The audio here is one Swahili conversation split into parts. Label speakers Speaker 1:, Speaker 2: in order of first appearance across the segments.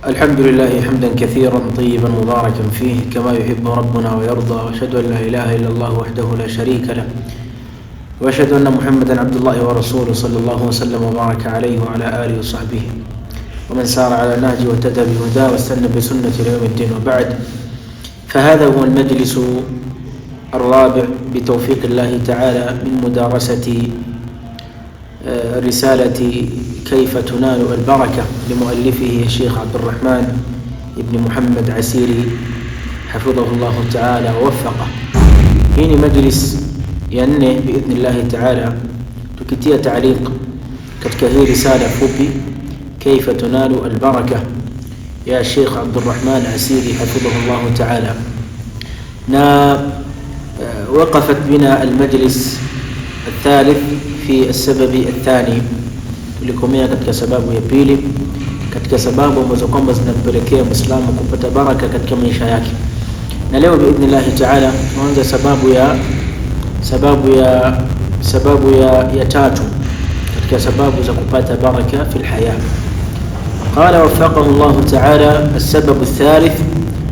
Speaker 1: الحمد لله حمدا كثيرا طيبا مباركا فيه كما يحب ربنا ويرضى، واشهد ان لا اله الا الله وحده لا شريك له، واشهد ان محمدا عبد الله ورسوله صلى الله وسلم وبارك عليه وعلى اله وصحبه ومن سار على نهجه واهتدى بهداه واستنى بسنته الى يوم الدين. وبعد، فهذا هو المجلس الرابع بتوفيق الله تعالى من مدارسة رسالة كيف تنال البركة لمؤلفه الشيخ عبد الرحمن ابن محمد عسيري حفظه الله تعالى ووفقه. هنا مجلس ينه بإذن الله تعالى tukitia تعليق katika hii risala fupi كيف تنال البركة يا الشيخ عبد الرحمن عسيري حفظه الله تعالى. وقفت بنا المجلس الثالث في السبب الثاني، tulikomea katika sababu ya pili katika sababu ambazo kwamba zinampelekea Muislamu kupata baraka katika maisha yake. Na leo biidhnillah taala tuanze sababu ya tatu katika sababu za kupata baraka fil haya. Qala waffaqahu Allah taala السبب الثالث،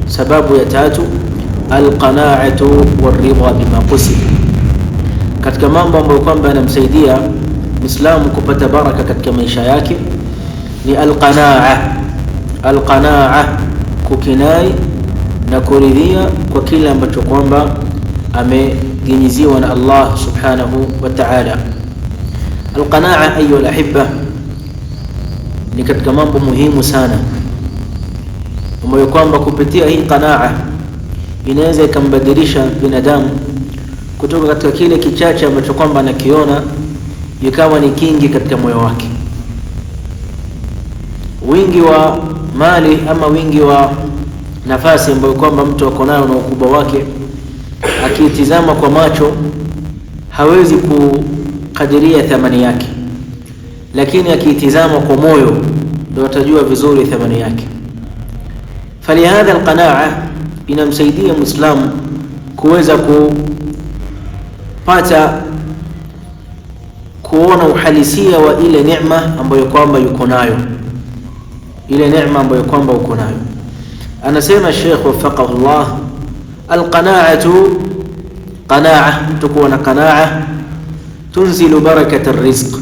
Speaker 1: sababu ya tatu alqana'atu waridha bima qusim. Katika mambo ambayo kwamba yanamsaidia Muislamu kupata baraka katika maisha yake ni alqanaa, kukinai na kuridhia kwa kile ambacho kwamba ameginyiziwa na Allah subhanahu wa ta'ala. Alqanaa ayu alahibba ni katika mambo muhimu sana ambayo kwamba kupitia hii qanaa inaweza ikambadilisha binadamu kutoka katika kile kichache ambacho kwamba anakiona ikawa ni kingi katika moyo wake. Wingi wa mali ama wingi wa nafasi ambayo kwamba mtu ako nayo na ukubwa wake, akitizama kwa macho hawezi kukadiria thamani yake, lakini akitizama kwa moyo ndio atajua vizuri thamani yake. Falihadha alqanaa inamsaidia Muislamu kuweza kupata kuona uhalisia wa ile neema ambayo kwamba yuko nayo, ile neema ambayo kwamba uko nayo. Anasema Sheikh waffaqahu Allah, alqanaatu, qanaa, tukuwa na qanaa tunzilu barakata arrizq,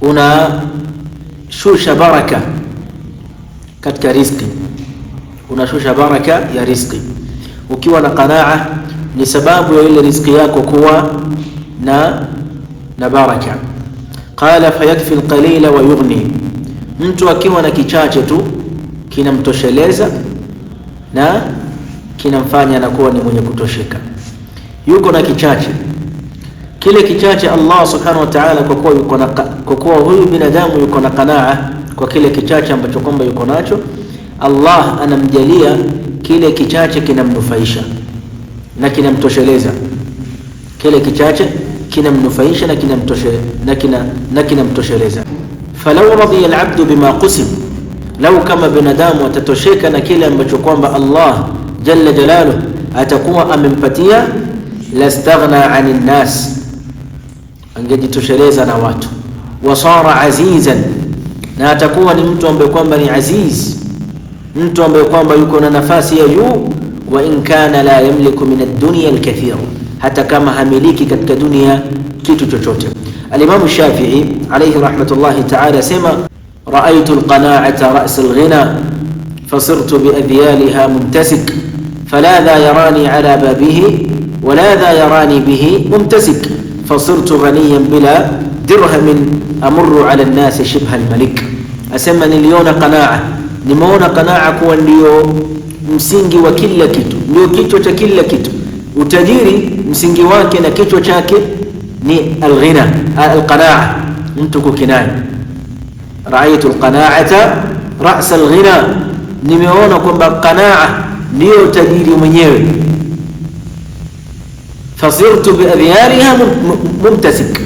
Speaker 1: unashusha baraka katika riziki, unashusha baraka ya riziki. Ukiwa na qanaa ni sababu ya ile riziki yako kuwa na baraka. Qala fayakfi alqalila wa yughni, mtu akiwa na kichache tu kinamtosheleza na kinamfanya anakuwa ni mwenye kutosheka. Yuko na kichache, kile kichache Allah subhanahu wa ta'ala kwa kuwa huyu binadamu yuko na qanaa kwa kile kichache ambacho kwamba yuko nacho, Allah anamjalia kile kichache kinamnufaisha na kinamtosheleza. Kile kichache kinamnufaisha na kinamtosheleza. Falau radiya al-abdu bima qusim, lau kama binadamu atatosheka na kile ambacho kwamba Allah jalla jalaluhu atakuwa amempatia, lastaghna 'anil nas, angejitosheleza na watu. Wasara azizan, na atakuwa ni mtu ambaye kwamba ni aziz, mtu ambaye kwamba yuko na nafasi ya juu. Wa in kana la yamliku min ad-dunya al-kathir, hata kama hamiliki katika dunia kitu chochote. Al-Imam Shafi'i alayhi rahmatullahi ta'ala sema, ra'aytu al-qana'ata ra's al-ghina fasirtu bi adhyaliha muntasik fala dha yarani ala babihi wala dha yarani bihi mumtasik fasirtu ghaniyan bila dirhamin amurru ala an-nas shibha al-malik. Asema niliona qana'a, nimeona qana'a kuwa ndio msingi wa kila kitu, ndio kichwa cha kila kitu. Utajiri msingi wake na kichwa chake ni alghina, alqanaa, mtu kukinai. Ra'aytu alqanaata ra's alghina, nimeona kwamba qanaa ndio tajiri mwenyewe. Fasirtu bi adhyariha mumtasik,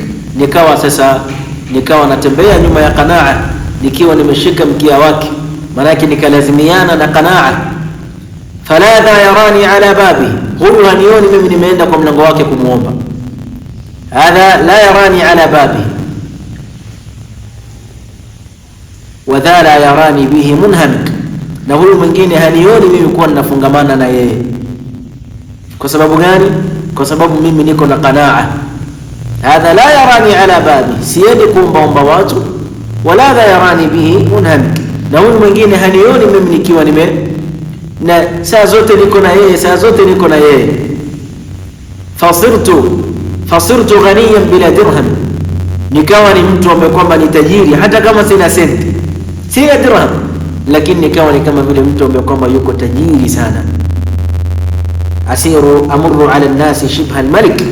Speaker 1: nikawa natembea nyuma ya qanaa nikiwa nimeshika mkia wake, maana yake nikalazimiana na qanaa. Fala dha yarani ala babi, huyu hanioni mimi nimeenda kwa mlango wake kumuomba. Hadha la yarani ala babi, wa dha la yarani bihi munhamik, na huyu mwingine hanioni mimi kuwa ninafungamana na yeye. Kwa sababu gani? Kwa sababu mimi niko na qanaa. Hadha la yarani ala babi, siendi kuombaomba watu, wala dha yarani bihi munhamik, na huyu mwingine hanioni mimi nikiwa na saa zote niko na yeye, saa zote niko na yeye. Fasirtu ghaniyan bila dirham, nikawa ni mtu ambaye kwamba ni tajiri hata kama sina senti, sina dirham, lakini nikawa ni kama vile mtu ambaye kwamba yuko tajiri sana. Amurru ala nnasi shibha almalik,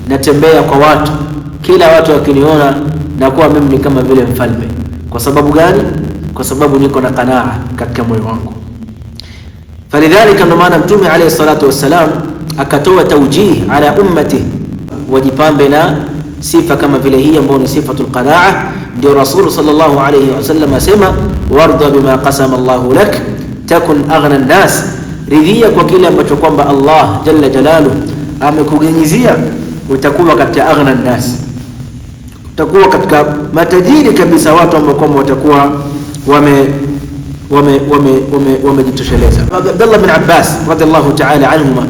Speaker 1: natembea kwa watu, kila watu wakiniona na kuwa mimi ni kama vile mfalme. Kwa sababu gani? Kwa sababu niko na qanaa katika moyo wangu. Falidhalika, ndo maana Mtume alayhi salatu wassalam akatoa tawjih ala ummati, wajipambe na sifa kama vile hii ambayo ni sifatul qanaa. Ndio Rasul sallallahu alayhi wasallam asema, warda bima qasama Allahu lak takun aghna an-nas, ridhia kwa kile ambacho kwamba Allah jalla jalalu amekuganyizia, utakuwa katika aghna an-nas, utakuwa katika matajiri kabisa, watu ambao kwamba watakuwa wamejitosheleza. Abdullah bin Abbas radiyallahu ta'ala anhuma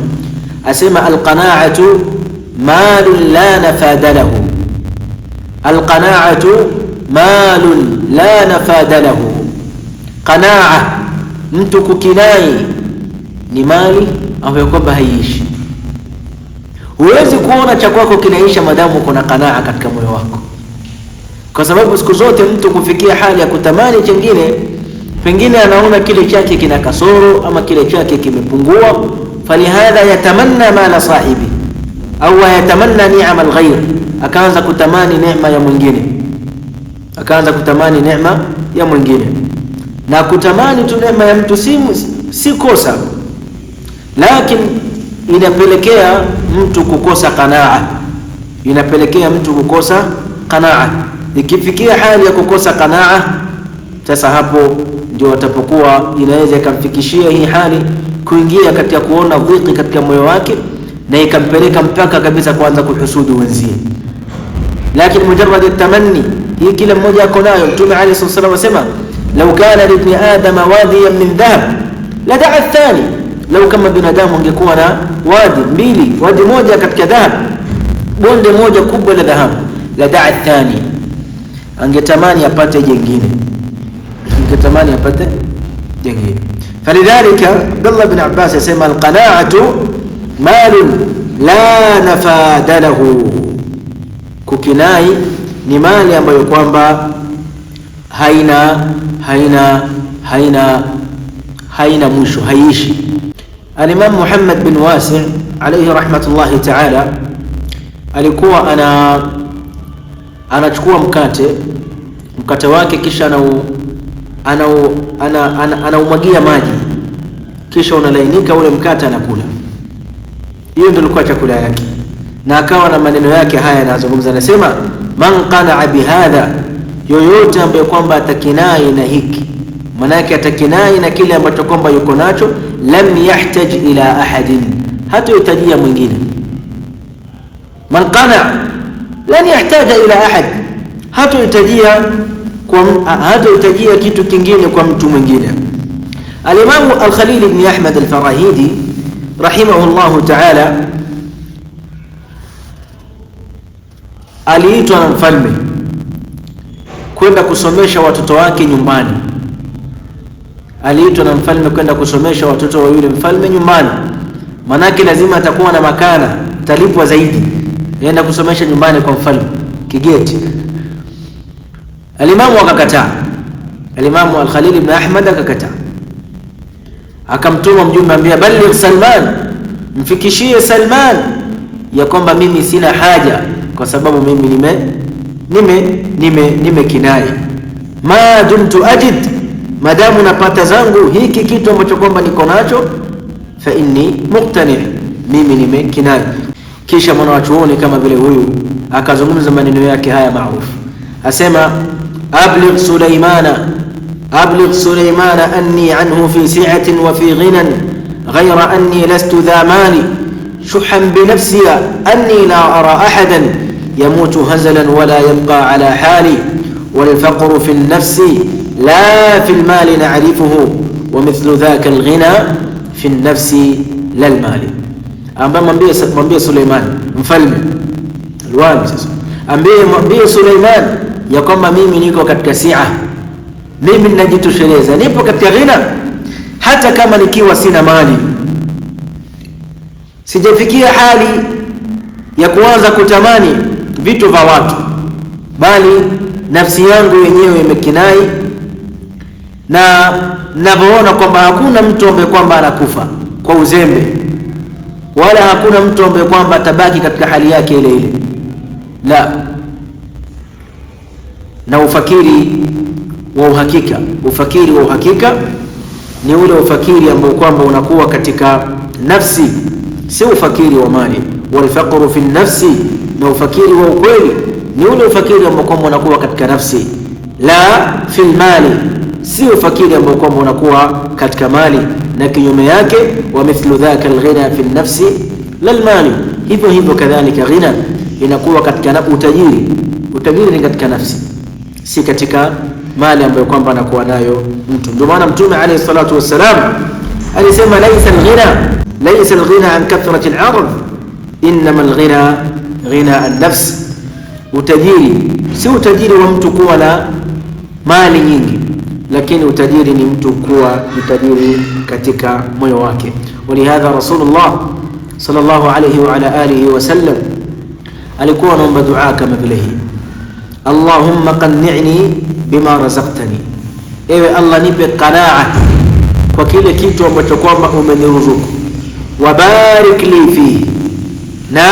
Speaker 1: asema, alqana'atu malun la nafada lahu, alqana'atu malun la nafada lahu. Qana'a, mtu kukinai, ni mali ambayo kwamba haiishi. Huwezi kuona cha kwako kinaisha madamu kuna qanaa katika moyo wako, kwa sababu siku zote mtu kufikia hali ya kutamani chengine, pengine anaona kile chake kina kasoro ama kile chake kimepungua, falihadha yatamanna mala sahibi au yatamanna ni'ma alghayr, akaanza kutamani neema ya mwingine, akaanza kutamani neema ya mwingine. Na kutamani tu neema ya mtu si kosa, lakini inapelekea mtu kukosa qanaa, inapelekea mtu kukosa qanaa. Ikifikia hali ya kukosa qanaa, sasa hapo ndio atapokuwa inaweza ikamfikishia hii hali kuingia katika kuona dhiki katika moyo wake, na ikampeleka mpaka kabisa kuanza kuhusudu wenzie. Lakini mujarrad tamanni, hii kila mmoja ako nayo. Mtume alayhi salatu wasallam, law kana li ibn adama wadiyan min dhahab la da'a athani, law kama binadamu angekuwa na wadi mbili, wadi moja katika dhahab, bonde moja kubwa la dhahabu, la da'a athani, angetamani apate jingine, angetamani apate jingine. Falidhalika Abdullah bin Abbas yasema, alqana'atu malun la nafada lahu, kukinai ni mali ambayo kwamba haina mwisho, haiishi. Al-Imam Muhammad bin Wasi' alayhi rahmatullahi ta'ala alikuwa anachukua mkate wake, kisha anaumwagia maji, kisha unalainika ule mkate, anakula. Hiyo ndio ilikuwa chakula yake, na akawa na maneno yake haya anazungumza, anasema, man qana'a bihadha, yoyote ambaye kwamba atakinai na hiki, maana yake atakinai na kile ambacho kwamba yuko nacho, lam yahtaj ila ahadin, hatohitajia mwingine. Man qana'a lan yahtaja ila ahad, hatohitajia kitu kingine kwa mtu mwingine. Al-Imam Al-Khalil ibn Ahmad Al-Farahidi rahimahullahu ta'ala aliitwa na mfalme kwenda kusomesha watoto wake nyumbani. Aliitwa na mfalme kwenda kusomesha watoto wa yule mfalme nyumbani, manake lazima atakuwa na makana, talipwa zaidi, yenda kusomesha nyumbani kwa mfalme kigeti. Alimamu akakataa, Alimamu Al-Khalil ibn Ahmad akakataa, akamtuma mjumbe, ambia baligh Salman, mfikishie Salman ya kwamba mimi sina haja, kwa sababu mimi nime kinai, ma dumtu ajid, madamu napata zangu hiki kitu ambacho kwamba niko nacho, fa inni muqtani, mimi nime kinai. Kisha mwanachuoni kama vile huyu akazungumza maneno yake haya maarufu, asema, أبلغ سليمان أني عنه في سعة وفي غنى غير أني لست ذا مال شحا بنفسي أني لا أرى أحدا يموت هزلا ولا يبقى على حالي والفقر في النفس la fi almali na'rifuhu wa mithlu dhaka alghina fi an-nafsi la almali. Ambaye mwambie Suleiman mfalme alwali, sasa mwambie Suleiman ya kwamba mimi niko katika sia, mimi ninajitosheleza, nipo katika ghina, hata kama nikiwa sina mali. Sijafikia hali ya kuanza kutamani vitu vya watu, bali nafsi yangu yenyewe imekinai, na ninavyoona kwamba hakuna mtu ambaye kwamba anakufa kwa uzembe, wala hakuna mtu ambaye kwamba atabaki katika hali yake ile ile, la. Na ufakiri wa uhakika, ufakiri wa uhakika ni ule ufakiri ambao kwamba unakuwa katika nafsi, si ufakiri wa mali. Walfaqru fi nafsi, na ufakiri wa ukweli ni ule ufakiri ambao kwamba unakuwa katika nafsi, la fi mali, si ufakiri ambao kwamba unakuwa katika mali. Na kinyume yake, wa mithlu dhaka alghina fi nafsi la almali, hivyo hivyo kadhalika ghina inakuwa katika utajiri. Utajiri ni katika nafsi, si katika mali ambayo kwamba anakuwa nayo mtu. Ndio maana Mtume alayhi salatu wassalam alisema, laysa alghina an kathrati al-'ard, innama alghina ghina an-nafs. Utajiri si utajiri wa mtu kuwa na mali nyingi, lakini utajiri ni mtu kuwa utajiri katika moyo wake. Walihadha Rasulullah sallallahu alayhi wa ala alihi wa sallam alikuwa anaomba dua kama vile hii: Allahumma qanni'ni bima razaqtani, ewe Allah nipe qanaa kwa kile kitu ambacho kwamba umeniruzuku, wabarik li fi, na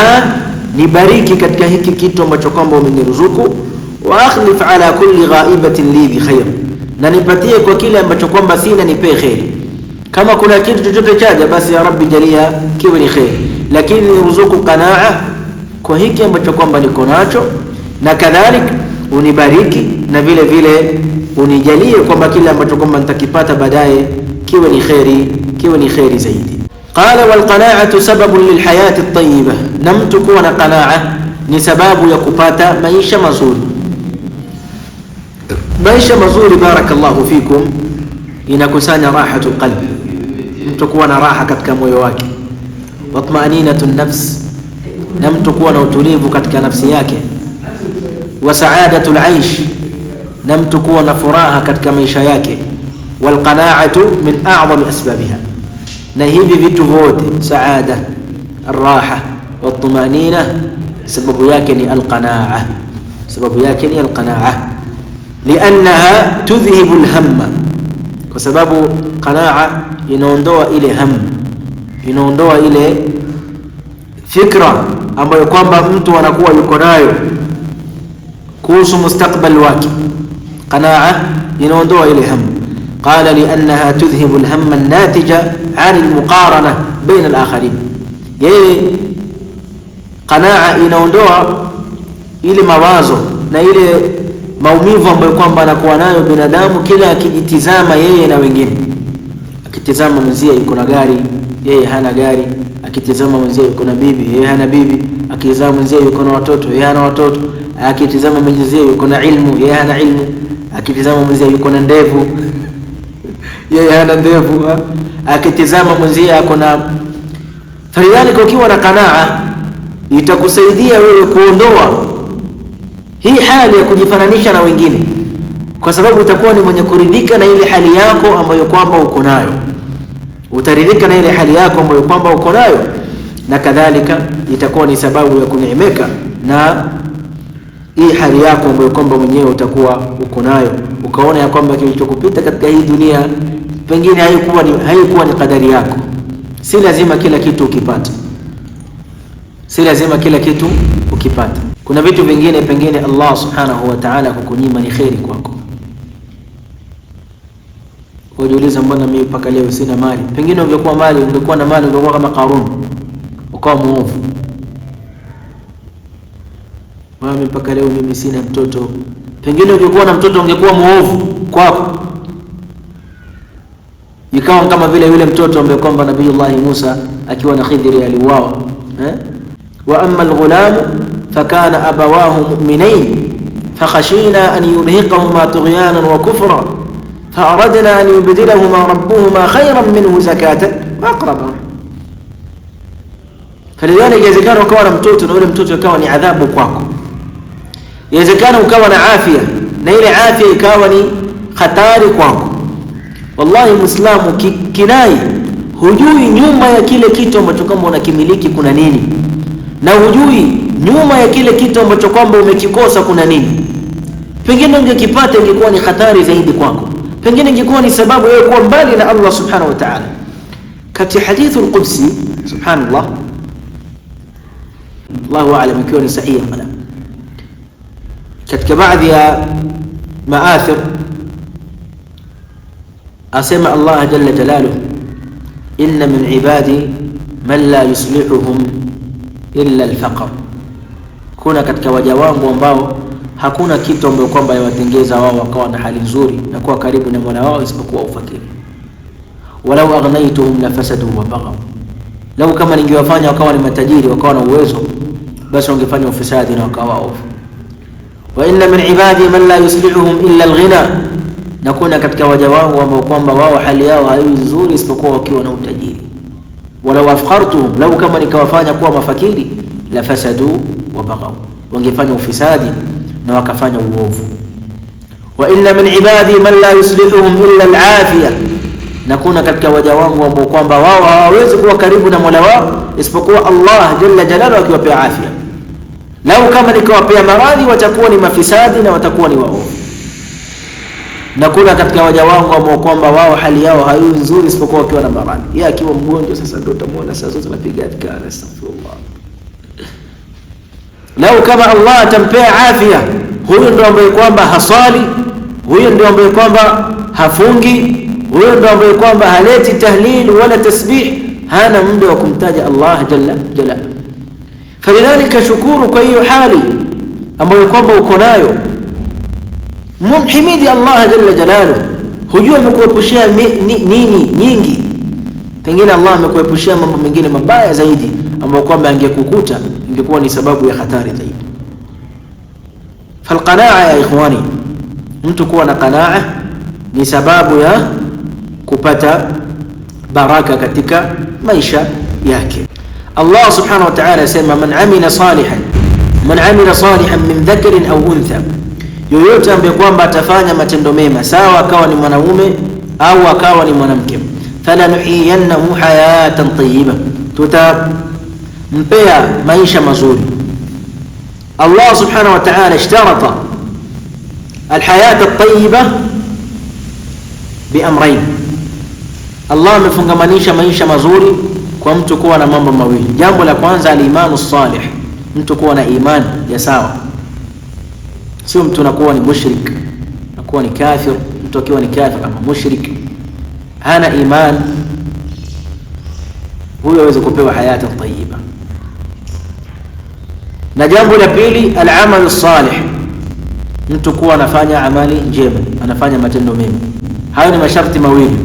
Speaker 1: nibariki katika hiki kitu ambacho kwamba umeniruzuku, wa akhlif ala kulli ghaibatin li bi khair, na nipatie kwa kile ambacho kwamba sina, nipe khairi. Kama kuna kitu chochote chaja, basi ya Rabbi jalia kiwe ni khairi, lakini niruzuku qanaa kwa hiki ambacho kwamba niko nacho, na kadhalika unibariki na vile vile unijalie kwamba kile ambacho kwamba nitakipata baadaye kiwe ni khairi zaidi. Qala wal qana'atu sababun lil hayati at-tayyibah, na mtu kuwa na qanaa ni sababu ya kupata maisha mazuri. Maisha mazuri, barakallahu fikum, inakusanya rahatul qalb, mtu kuwa na raha katika moyo wake, wa tuma'aninatun nafs, na mtu kuwa na utulivu katika nafsi yake, wa saadatul aish, na mtu kuwa na furaha katika maisha yake. Wal qana'atu min a'zami asbabiha, na hivi vitu vyote, saada, arraha wa tumanina, sababu yake ni alqanaa, sababu yake ni alqanaa. Liannaha tudhhibu alhamma, kwa sababu qanaa inaondoa ile hamu, inaondoa ile fikra ambayo kwamba mtu anakuwa yuko nayo kuhusu mustakbal wake. Qanaa inaondoa ile hamu. Qala liannaha tudhhibu alhamma an-natija 'an al-muqarana baina al-akharin, yeye qanaa inaondoa ile mawazo na ile maumivu ambayo kwamba anakuwa nayo binadamu kila akijitizama yeye na wengine. Akitizama mwenzie yuko na gari, yeye hana gari; akitizama mwenzie yuko na bibi, yeye hana bibi; akitizama mwenzie yuko na watoto, yeye hana watoto; akitizama mwenzie yuko na ilmu, yeye hana ilmu; akitizama mwenzie yuko na ndevu, yeye hana ndevu; akitizama mwenzie yuko na. Falidhalika, ukiwa na qanaa itakusaidia wewe kuondoa hii hali ya kujifananisha na wengine, kwa sababu utakuwa ni mwenye kuridhika na ile hali yako ambayo kwamba uko nayo. Utaridhika na ile hali yako ambayo kwamba uko nayo, na kadhalika itakuwa ni sababu ya kuneemeka na hii hali yako ambayo kwamba mwenyewe utakuwa uko nayo, ukaona ya kwamba kilichokupita katika hii dunia pengine haikuwa ni kadari yako. Si lazima kila kitu ukipata, si lazima kila kitu ukipata. Kuna vitu vingine pengine Allah subhanahu wa ta'ala kukunyima ni khairi kwako. Ujiuliza, mbona mimi mpaka leo sina mali? Pengine ungekuwa na mali ungekuwa kama Qarun, ukawa muovu. Mimi mpaka leo mimi sina mtoto. Pengine ungekuwa na mtoto ungekuwa muovu kwako, ikawa kama vile yule mtoto ambaye kwamba Nabiiullah Musa akiwa na Khidri aliuawa. Wa amma al-ghulam fakana abawahu mu'minain fakhashina an yurhiqahuma tughyanan wa kufra فأردنا أن يبدلهما ربهما خيرا منه زكاة وأقرب. فلذلك يزكان وكوانا mtoto na ule mtoto ikawa ni adhabu kwako, yawezekana ukawa na afya na ile afya ikawa ni hatari kwako. Wallahi Muislamu kinai, hujui nyuma ya kile kitu ambacho kama unakimiliki kuna nini, na hujui nyuma ya kile kitu ambacho kwamba umekikosa kuna nini. Pengine ungekipata ingekuwa ni hatari zaidi kwako, pengine ingekuwa ni sababu wewe kuwa mbali na Allah subhanahu wa ta'ala. Katika hadithu al-Qudsi, subhanallah, Allahu a'lam ikiwa ni sahihi ama la, katika baadhi ya maathir asema Allah jalla jalaluhu, inna min ibadi man la yuslihuhum illa al-faqr, kuna katika waja wangu ambao hakuna kitu ambacho kwamba yawatengeza wao wakawa na hali nzuri na kuwa karibu na Mola wao isipokuwa ufakiri. Walau aghnaytuhum lafasadu wa baghaw, lau kama ningewafanya wakawa ni matajiri wakawa na uwezo, basi wangefanya ufisadi na wakawa ofu. Wa inna min ibadi man la yuslihuhum illa al-ghina, na kuna katika waja wangu ambao kwamba wao hali yao haiwi nzuri isipokuwa wakiwa na utajiri. Walau afqartuhum, lau kama nikawafanya kuwa mafakiri, lafasadu wa baghaw, wangefanya ufisadi na wakafanya uovu. Wa inna min ibadi man la yuslihuhum illa al-afiyah, na kuna katika waja wangu ambao kwamba wao hawawezi kuwa karibu na Mola wao isipokuwa Allah jalla jalaluhu akiwapea afya. Lau kama nikawapea maradhi watakuwa ni mafisadi na watakuwa ni waovu. Na kuna katika waja wangu ambao kwamba wao hali yao haiwi nzuri isipokuwa wakiwa na maradhi. Yeye akiwa mgonjwa sasa ndio utamuona sasa tunapiga adhkar, astaghfirullah. Lau kama Allah atampea afya, huyo ndio ambaye kwamba hasali, huyo ndio ambaye kwamba hafungi, huyo ndio ambaye kwamba haleti tahlil wala tasbih, hana muda wa kumtaja Allah jalla jalaluhu. Falidhalika shukuru kwa hiyo hali ambayo kwamba uko nayo, mumhimidi Allah jalla jalaluhu. Hujua amekuepushia nini nyingi, pengine Allah amekuepushia mambo mengine mabaya zaidi ambayo kwamba angekukuta ingekuwa ni sababu ya hatari zaidi. Falqanaa ya ikhwani, mtu kuwa na qanaa ni sababu ya kupata baraka katika maisha yake. Allah subhanahu wa ta'ala asema, man amila salihan min dhakarin au untha, yoyote ambaye kwamba atafanya matendo mema, sawa akawa ni mwanamume au akawa ni mwanamke, falanuhiyannahu hayatan tayyiba, tutampea maisha mazuri. Allah subhanahu wa ta'ala ishtarata alhayat at-tayyiba biamrayn, Allah amefungamanisha maisha mazuri kwa mtu kuwa na mambo mawili. Jambo la kwanza al-imanu salih, mtu kuwa na imani ya sawa, sio mtu anakuwa ni mushrik, anakuwa ni kafir. Mtu akiwa ni kafir ama mushrik hana imani, huyo hawezi kupewa hayata tayyiba. Na jambo la pili al-amalu salih, mtu kuwa anafanya amali njema, anafanya matendo mema. Hayo ni masharti mawili.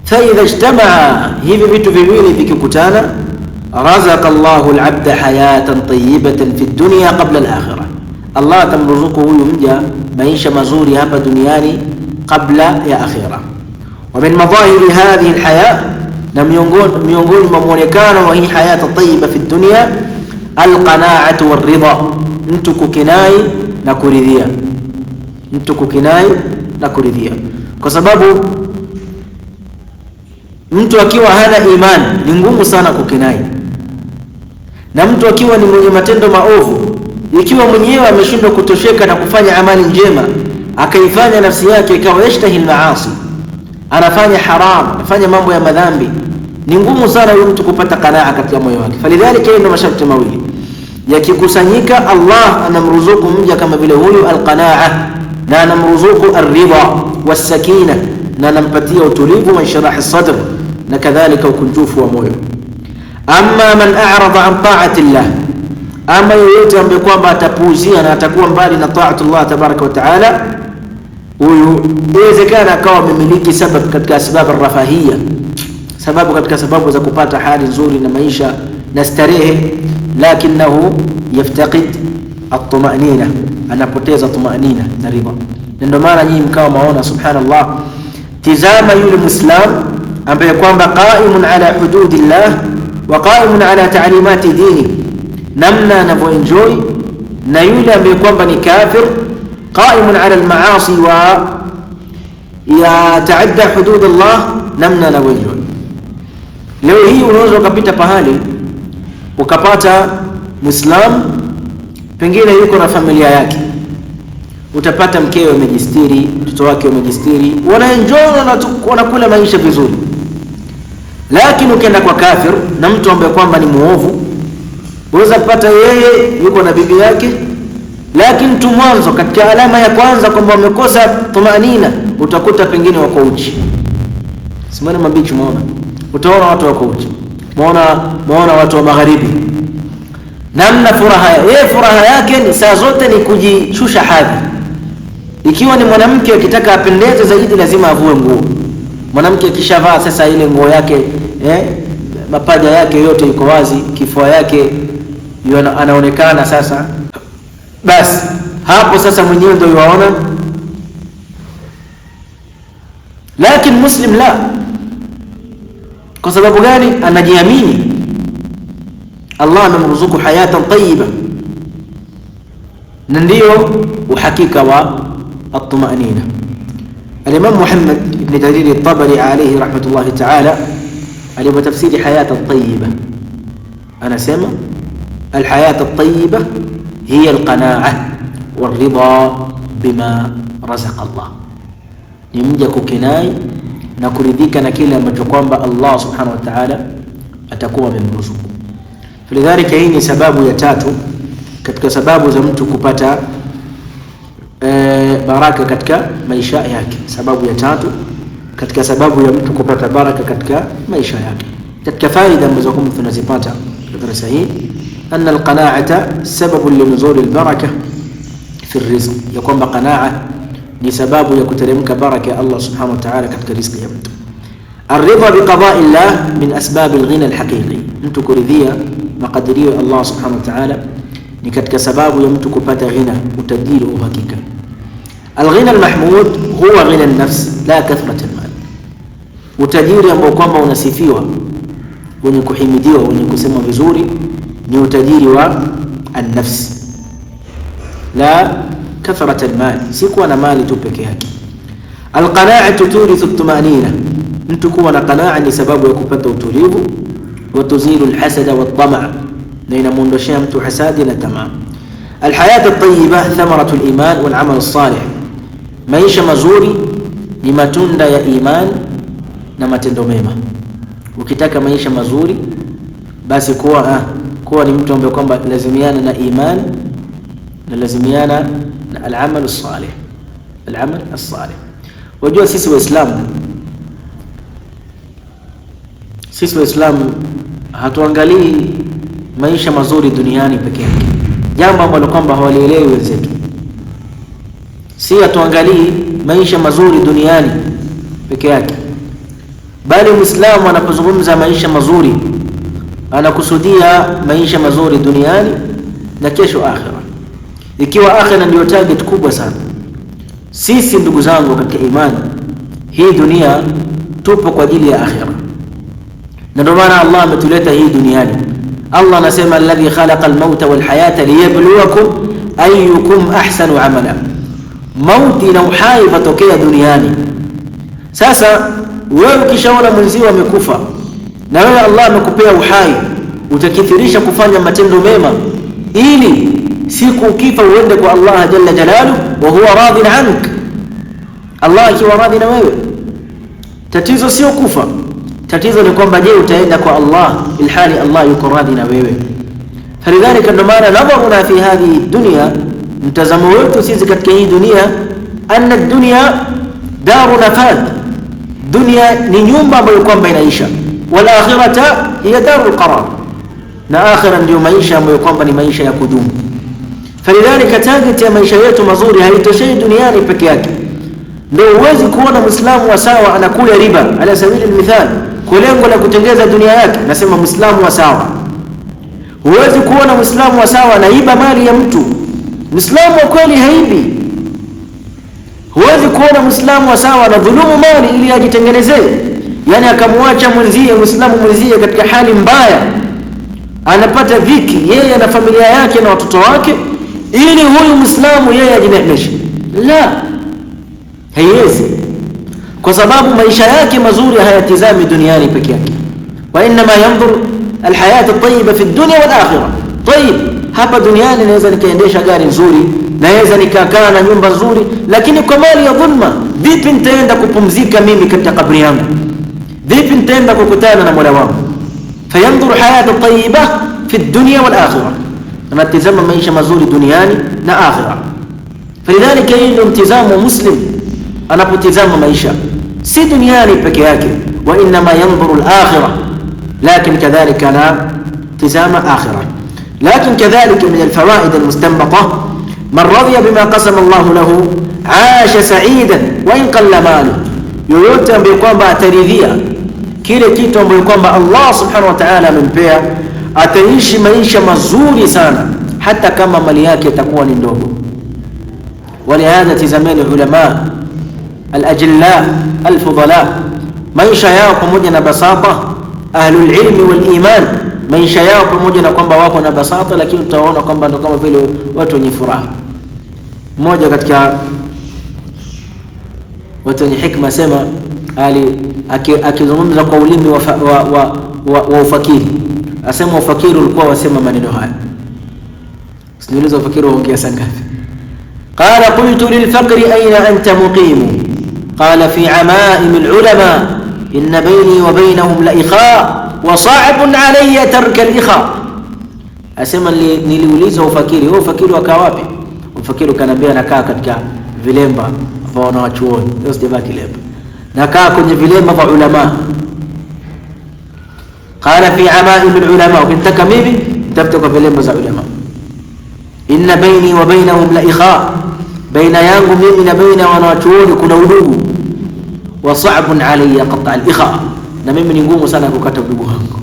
Speaker 1: Fa idha ijtamaa, hivi vitu viwili vikikutana, razaqa Allahu al-abda hayatan tayyibatan fi dunya qabla al-akhirah, Allah atamruzuku huyu mja maisha mazuri hapa duniani kabla ya akhirah. Wa min madahiri hadhihi al-haya, na miongoni mwa muonekano wa hii hayata tayyiba fi dunya, al-qana'atu war-ridha, mtu kukinai na kuridhia, mtu kukinai na kuridhia. Kwa sababu mtu akiwa hana imani ni ngumu sana kukinai, na mtu akiwa ni mwenye matendo maovu, ikiwa mwenyewe ameshindwa kutosheka na kufanya amali njema, akaifanya nafsi yake ikawa yashtahi al-maasi, anafanya haram, anafanya mambo ya madhambi, ni ngumu sana huyo mtu kupata qanaa katika moyo wake. Falidhalika ndio masharti mawili yakikusanyika, Allah anamruzuku mja kama vile huyu al-qanaa, na anamruzuku ar-ridha was-sakina, na anampatia utulivu wa sharahi sadr, na kadhalika ukunjufu wa moyo. Amma man a'rada an ta'ati Allah, ama yoyote ambaye kwamba atapuuzia na atakuwa mbali na ta'atu Allah tabaraka wa taala, huyu inawezekana akawa amemiliki sababu katika sababu ar-rafahiyya, sababu katika sababu za kupata hali nzuri na maisha na starehe, lakinahu yaftaqid at-tumanina, anapoteza tumanina na ridha. Ndio maana nyinyi mkao maona subhanallah Tizama yule Muislam ambaye kwamba qaimun ala hududillah wa qaimun ala ta'limati dini, namna anavyoenjoy, na yule ambaye kwamba ni kafir qaimun ala almaasi wa yataadda hudud Allah, namna anavyoenjoy. Leo hii unaweza ukapita pahali ukapata Muislam pengine yuko na familia yake, utapata mkewe amejistiri, mtoto wake amejistiri, wanaenjoy na wanakula maisha vizuri. Lakini ukienda kwa kafir na mtu ambaye kwamba ni muovu, unaweza kupata yeye yuko na bibi yake, lakini tu mwanzo katika alama ya kwanza kwamba wamekosa tumanina, utakuta pengine wako uchi. Simani mabichi, muona, utaona watu wako uchi, muona watu wa magharibi, namna furaha yake ni saa zote ni kujishusha hadhi. Ikiwa ni mwanamke akitaka apendeze zaidi lazima avue nguo. Mwanamke akishavaa sasa ile nguo yake mapaja yake yote iko wazi, kifua yake anaonekana sasa, basi hapo sasa mwenyewe ndio yuaona. Lakini Muslim la. Kwa sababu gani? Anajiamini Allah amemruzuku hayatan tayyiba, na ndio uhakika wa at-tumanina. Al-Imam Muhammad ibn Jarir al-Tabari alayhi rahmatullahi ta'ala alipotafsiri hayatan tayyiba anasema al-hayat at-tayyiba hiya al-qana'ah wal-ridha bima razaqa Allah, ni mja kukinai na kuridhika na kile ambacho kwamba Allah subhanahu wa ta'ala atakuwa amemruzuku. Falidhalika hii ni sababu ya tatu katika sababu za mtu kupata baraka katika maisha yake. Sababu ya tatu katika sababu ya mtu kupata baraka katika maisha yake. Katika faida ambazo tunazipata katika darasa hii, anna alqana'ata sababu linuzul albaraka fi arrizq, ya kwamba qana'a ni sababu ya kuteremka baraka ya Allah subhanahu wa ta'ala katika riziki ya mtu. Ar-ridha bi qada'i Allah min asbab al-ghina al-haqiqi, mtu kuridhia makadirio ya Allah subhanahu wa ta'ala ni katika sababu ya mtu kupata ghina, utajiri wa hakika. Al-ghina al-mahmud huwa ghina an-nafs la kathrat al-mal, utajiri ambao kwamba unasifiwa, wenye kuhimidiwa, wenye kusema vizuri, ni utajiri wa an-nafs la kathrat al-mal, si kuwa na mali tu peke yake. Al-qana'atu turithu at-tumanina, mtu kuwa na qana'a ni sababu ya kupata utulivu. Wa tuzilu al-hasada wat-tama', na inamuondoshia mtu hasadi na tamaa. Al-hayat at-tayyiba thamaratu al-iman wal-amal as-salih, maisha mazuri ni matunda ya iman na matendo mema. Ukitaka maisha mazuri basi kuwa ni mtu ambaye kwamba lazimiana na iman na lazimiana na al-amal as-salih. Al-amal as-salih, wajua sisi Waislamu hatuangalii maisha mazuri duniani peke yake, jambo ambalo kwamba hawalielewi wenzetu. Si hatuangalii maisha mazuri duniani peke yake, bali Muislamu anapozungumza maisha mazuri anakusudia maisha mazuri duniani na kesho akhira, ikiwa akhira ndio target kubwa sana. Sisi ndugu zangu katika imani, hii dunia tupo kwa ajili ya akhira, na ndio maana Allah ametuleta hii duniani. Allah anasema alladhi khalaqa al-mauta wal hayata liyabluwakum ayyukum ahsanu amala, mauti na uhai patokea duniani. Sasa wewe ukishaona mwenzio amekufa na wewe Allah amekupea uhai, utakithirisha kufanya matendo mema ili siku ukifa uende kwa Allah jalla jalaluhu wa huwa radin ank, Allah akiwa radhi na wewe. Tatizo sio kufa, tatizo ni kwamba je, utaenda kwa Allah ilhali Allah yuko radhi na wewe. Falidhalika ndio maana nadharuna fi hadhihi dunya, mtazamo wetu sisi katika hii dunia, anna dunya daru nafad, dunia ni nyumba ambayo kwamba inaisha, wal akhirata hiya darul qarar, na akhira ndio maisha ambayo kwamba ni maisha ya kudumu. Falidhalika target ya maisha yetu mazuri haitoshei duniani peke yake. Ndio uwezi kuona Muislamu wa sawa anakula riba ala sabili mithal kwa lengo la kutengeza dunia yake, nasema Muislamu wa sawa. Huwezi kuona Muislamu wa sawa anaiba mali ya mtu. Muislamu wa kweli haibi. Huwezi kuona Muislamu wa sawa na dhulumu mali ili ajitengenezee, yani akamwacha mwenzie Muislamu mwenzie katika hali mbaya, anapata dhiki yeye na familia yake na watoto wake, ili huyu Muislamu yeye ajineemeshe. La, haiwezi, kwa sababu maisha yake mazuri hayatizami duniani peke yake. Wa inma yanzur alhayat at-tayyiba fi ad-dunya wal akhirah. Tayyib, hapa duniani naweza nikaendesha gari nzuri, naweza nikakaa na nyumba nzuri, lakini kwa mali ya dhulma, vipi nitaenda kupumzika mimi katika kabri yangu? Vipi nitaenda kukutana na Mola wangu? Fayanzur hayat at-tayyiba fi ad-dunya wal akhirah, anatizama maisha mazuri duniani na akhirah. Falidhalika hii ndio mtizamo muslim anapotizama maisha, si duniani peke yake. Wa inma yanzuru al-akhirah, lakin kadhalika la tizama akhirah. لكن كذلك من الفوائد المستنبطة من رضي بما قسم الله له عاش سعيدا وإن قل ماله. yoyote ambaye kwamba ataridhia kile kitu ambacho kwamba Allah subhanahu wa ta'ala amempea, ataishi maisha mazuri sana hata kama mali yake itakuwa ni ndogo. Walihadha tizameni ulama al-ajilla al-fudala, maisha yao pamoja na basata, ahlul ilmi wal iman, maisha yao pamoja na kwamba wako na basata, lakini utaona kwamba ndio kama vile watu wenye furaha. Mmoja katika watu wenye hikma sema, akizungumza kwa ulimi wa ufakiri, asema ufakiri ulikuwa wasema maneno haya. Siniuliza ufakiri waongea sangapi? Qala qultu lilfaqri aina anta muqim, qala fi amaim alulama inna bayni wa baynahum la ikha wa sa'bun alayya tarka al-ikha. Asema niliuliza ufakiri, wewe ufakiri wakaa wapi? Ufakiri kanambia nakaa katika vilemba vya wanachuoni, ndio sijabaki kilemba, nakaa kwenye vilemba vya ulama. Qala fi amaim al-ulama, ukitaka mimi tafuta kwa vilemba za ulama. Inna baini wa bainahum la ikha, baina yangu mimi na baina wanachuoni kuna udugu. Wa sa'bun alayya qat'a al-ikha, na mimi ni ngumu sana kukata udugu wangu.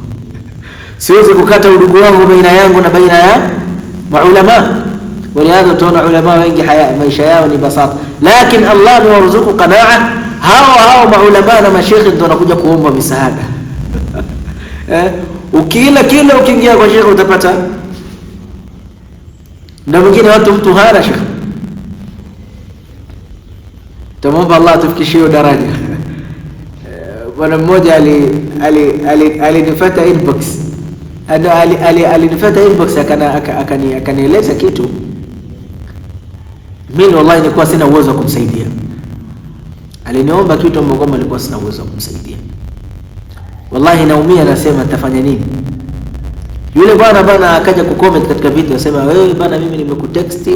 Speaker 1: Siwezi kukata udugu wangu baina yangu na baina ya maulama. Walihadha tuona ulama wengi maisha yao ni basata, lakini Allah amewaruzuku qanaa. Hao maulama na mashekhi ndio wanakuja kuomba misaada. Ukila ukiingia kwa shekhi utapata, na mwingine mtu hana shekhi, tamomba Allah tufikishie daraja. Bwana mmoja alinifuata inbox, alinifuata inbox akanieleza kitu. Mimi wallahi nilikuwa sina uwezo wa kumsaidia. Aliniomba kitu ambacho nilikuwa sina uwezo wa kumsaidia. Wallahi naumia, nasema nitafanya nini? Yule bwana akaja kucomment katika video, asema wewe bwana, mimi nimekutext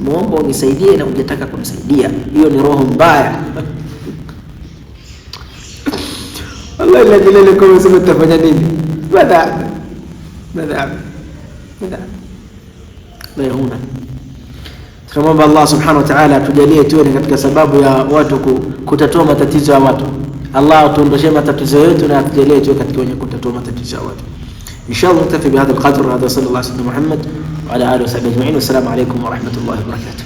Speaker 1: muomba unisaidie na unataka kumsaidia. Hiyo ni roho mbaya. Wallahi la dilele kwa sema tafanya nini? Bada huna. Tunamwomba Allah subhanahu wa ta'ala atujalie tuwe katika sababu ya watu kutatua matatizo ya watu. Allah atuondoshe matatizo yetu na atujalie tuwe katika wenye kutatua matatizo ya watu. Inshallah natafi bihadha alqadr. Hadha sallallahu alayhi wa Muhammad wa ala alihi wa sahbihi ajma'in. Wassalamu alaykum wa rahmatullahi wa barakatuh.